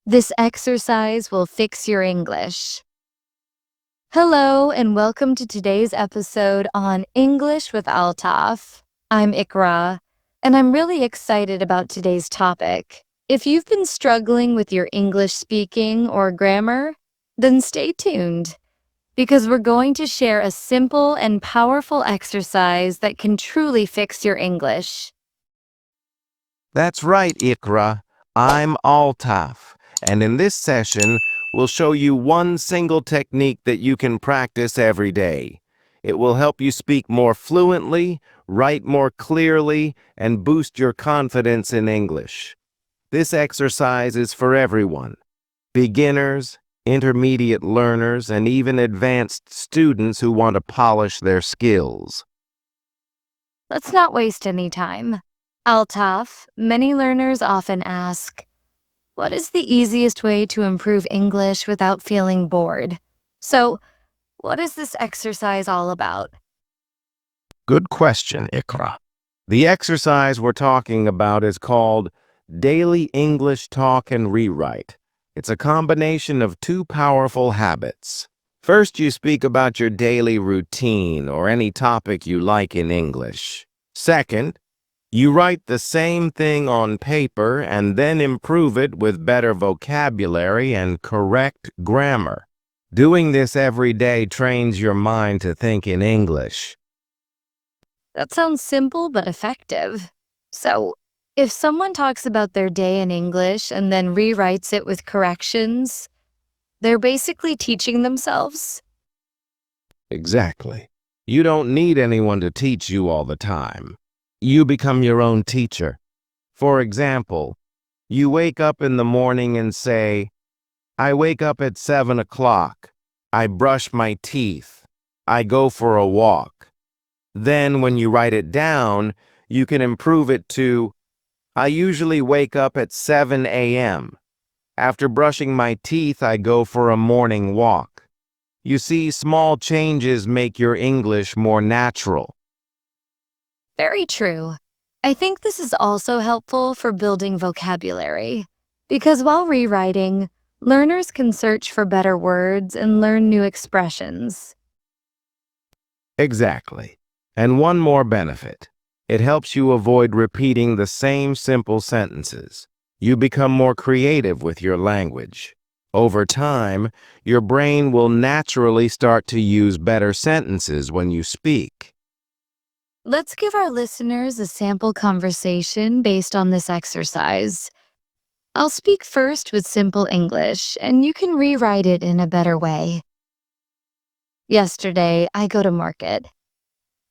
This exercise will fix your English. Hello, and welcome to today's episode on English with Altaf. I'm Ikra, and I'm really excited about today's topic. If you've been struggling with your English speaking or grammar, then stay tuned, because we're going to share a simple and powerful exercise that can truly fix your English. That's right, Ikra. I'm Altaf, and in this session, we'll show you one single technique that you can practice every day. It will help you speak more fluently, write more clearly, and boost your confidence in English. This exercise is for everyone: beginners, intermediate learners, and even advanced students who want to polish their skills. Let's not waste any time. Altaf, many learners often ask, what is the easiest way to improve English without feeling bored? So, what is this exercise all about? Good question, Ikra. The exercise we're talking about is called Daily English Talk and Rewrite. It's a combination of two powerful habits. First, you speak about your daily routine or any topic you like in English. Second, you write the same thing on paper and then improve it with better vocabulary and correct grammar. Doing this every day trains your mind to think in English. That sounds simple but effective. So, if someone talks about their day in English and then rewrites it with corrections, they're basically teaching themselves. Exactly. You don't need anyone to teach you all the time. You become your own teacher. For example, you wake up in the morning and say, I wake up at 7 o'clock. I brush my teeth. I go for a walk. Then when you write it down, you can improve it to, I usually wake up at 7 a.m. After brushing my teeth, I go for a morning walk. You see, small changes make your English more natural. Very true. I think this is also helpful for building vocabulary, because while rewriting, learners can search for better words and learn new expressions. Exactly. And one more benefit. It helps you avoid repeating the same simple sentences. You become more creative with your language. Over time, your brain will naturally start to use better sentences when you speak. Let's give our listeners a sample conversation based on this exercise. I'll speak first with simple English, and you can rewrite it in a better way. Yesterday, I go to market.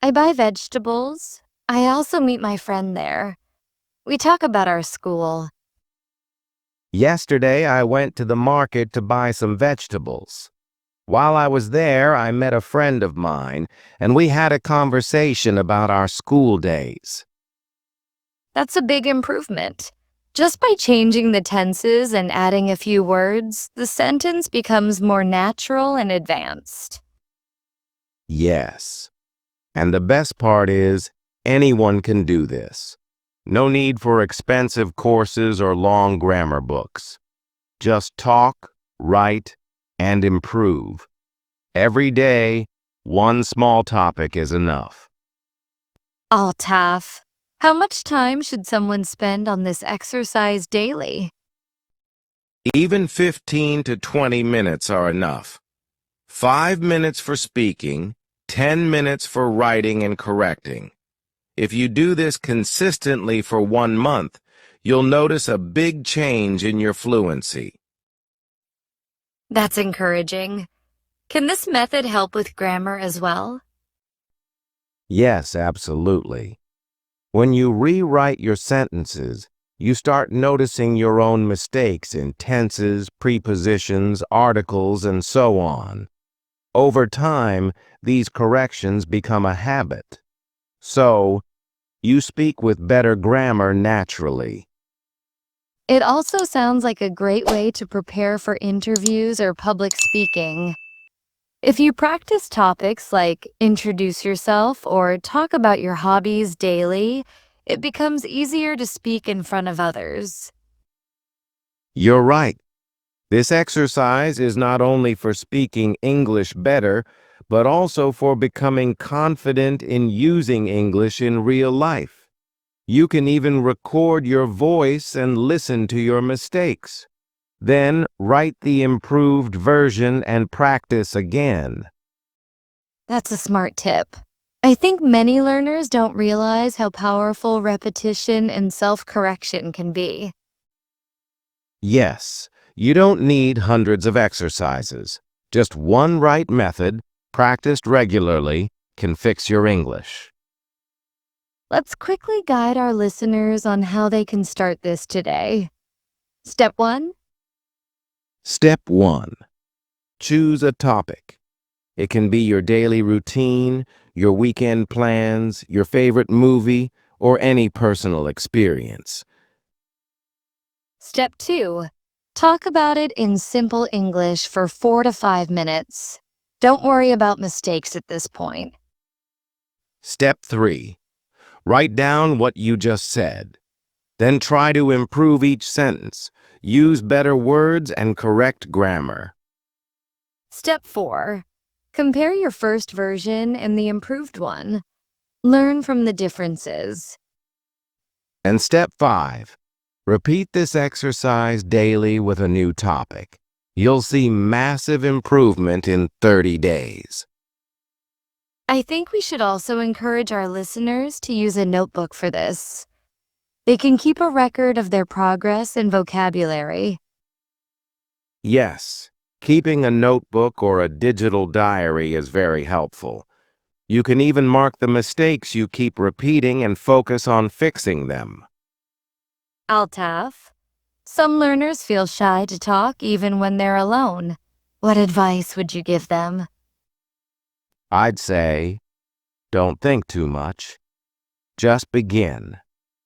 I buy vegetables. I also meet my friend there. We talk about our school. Yesterday, I went to the market to buy some vegetables. While I was there, I met a friend of mine, and we had a conversation about our school days. That's a big improvement. Just by changing the tenses and adding a few words, the sentence becomes more natural and advanced. Yes. And the best part is, anyone can do this. No need for expensive courses or long grammar books. Just talk, write, and improve. Every day, one small topic is enough. Altaf, how much time should someone spend on this exercise daily? Even 15 to 20 minutes are enough. 5 minutes for speaking, 10 minutes for writing and correcting. If you do this consistently for 1 month, you'll notice a big change in your fluency. That's encouraging. Can this method help with grammar as well? Yes, absolutely. When you rewrite your sentences, you start noticing your own mistakes in tenses, prepositions, articles, and so on. Over time, these corrections become a habit. So, you speak with better grammar naturally. It also sounds like a great way to prepare for interviews or public speaking. If you practice topics like introduce yourself or talk about your hobbies daily, it becomes easier to speak in front of others. You're right. This exercise is not only for speaking English better, but also for becoming confident in using English in real life. You can even record your voice and listen to your mistakes. Then write the improved version and practice again. That's a smart tip. I think many learners don't realize how powerful repetition and self-correction can be. Yes, you don't need hundreds of exercises. Just one right method, practiced regularly, can fix your English. Let's quickly guide our listeners on how they can start this today. Step 1. Step 1. Choose a topic. It can be your daily routine, your weekend plans, your favorite movie, or any personal experience. Step 2. Talk about it in simple English for 4 to 5 minutes. Don't worry about mistakes at this point. Step 3. Write down what you just said. Then try to improve each sentence. Use better words and correct grammar. Step 4. Compare your first version and the improved one. Learn from the differences. And step 5. Repeat this exercise daily with a new topic. You'll see massive improvement in 30 days. I think we should also encourage our listeners to use a notebook for this. They can keep a record of their progress and vocabulary. Yes, keeping a notebook or a digital diary is very helpful. You can even mark the mistakes you keep repeating and focus on fixing them. Altaf. Some learners feel shy to talk even when they're alone. What advice would you give them? I'd say, don't think too much. Just begin.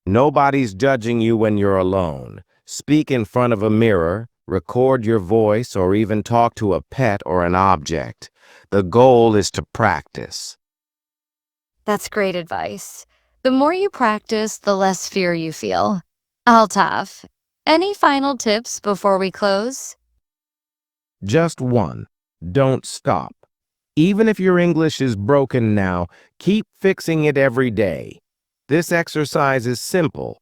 Nobody's judging you when you're alone. Speak in front of a mirror, record your voice, or even talk to a pet or an object. The goal is to practice. That's great advice. The more you practice, the less fear you feel. Altaf. Any final tips before we close? Just one. Don't stop. Even if your English is broken now, keep fixing it every day. This exercise is simple,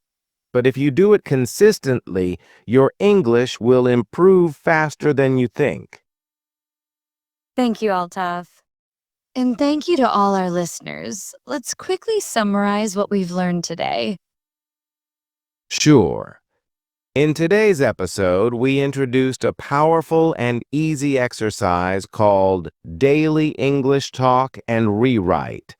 but if you do it consistently, your English will improve faster than you think. Thank you, Altaf. And thank you to all our listeners. Let's quickly summarize what we've learned today. Sure. In today's episode, we introduced a powerful and easy exercise called Daily English Talk and Rewrite.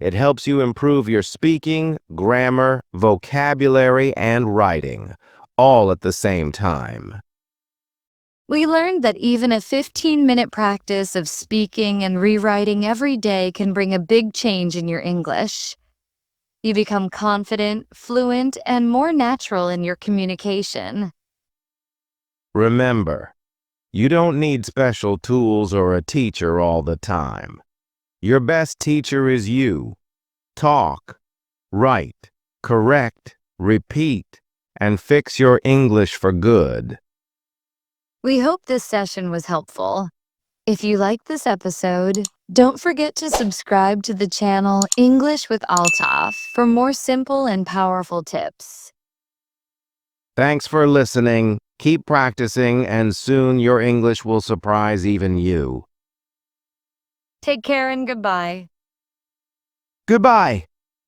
It helps you improve your speaking, grammar, vocabulary, and writing, all at the same time. We learned that even a 15-minute practice of speaking and rewriting every day can bring a big change in your English. You become confident, fluent, and more natural in your communication. Remember, you don't need special tools or a teacher all the time. Your best teacher is you. Talk, write, correct, repeat, and fix your English for good. We hope this session was helpful. If you liked this episode, don't forget to subscribe to the channel English with Altaf for more simple and powerful tips. Thanks for listening. Keep practicing, and soon your English will surprise even you. Take care and goodbye. Goodbye.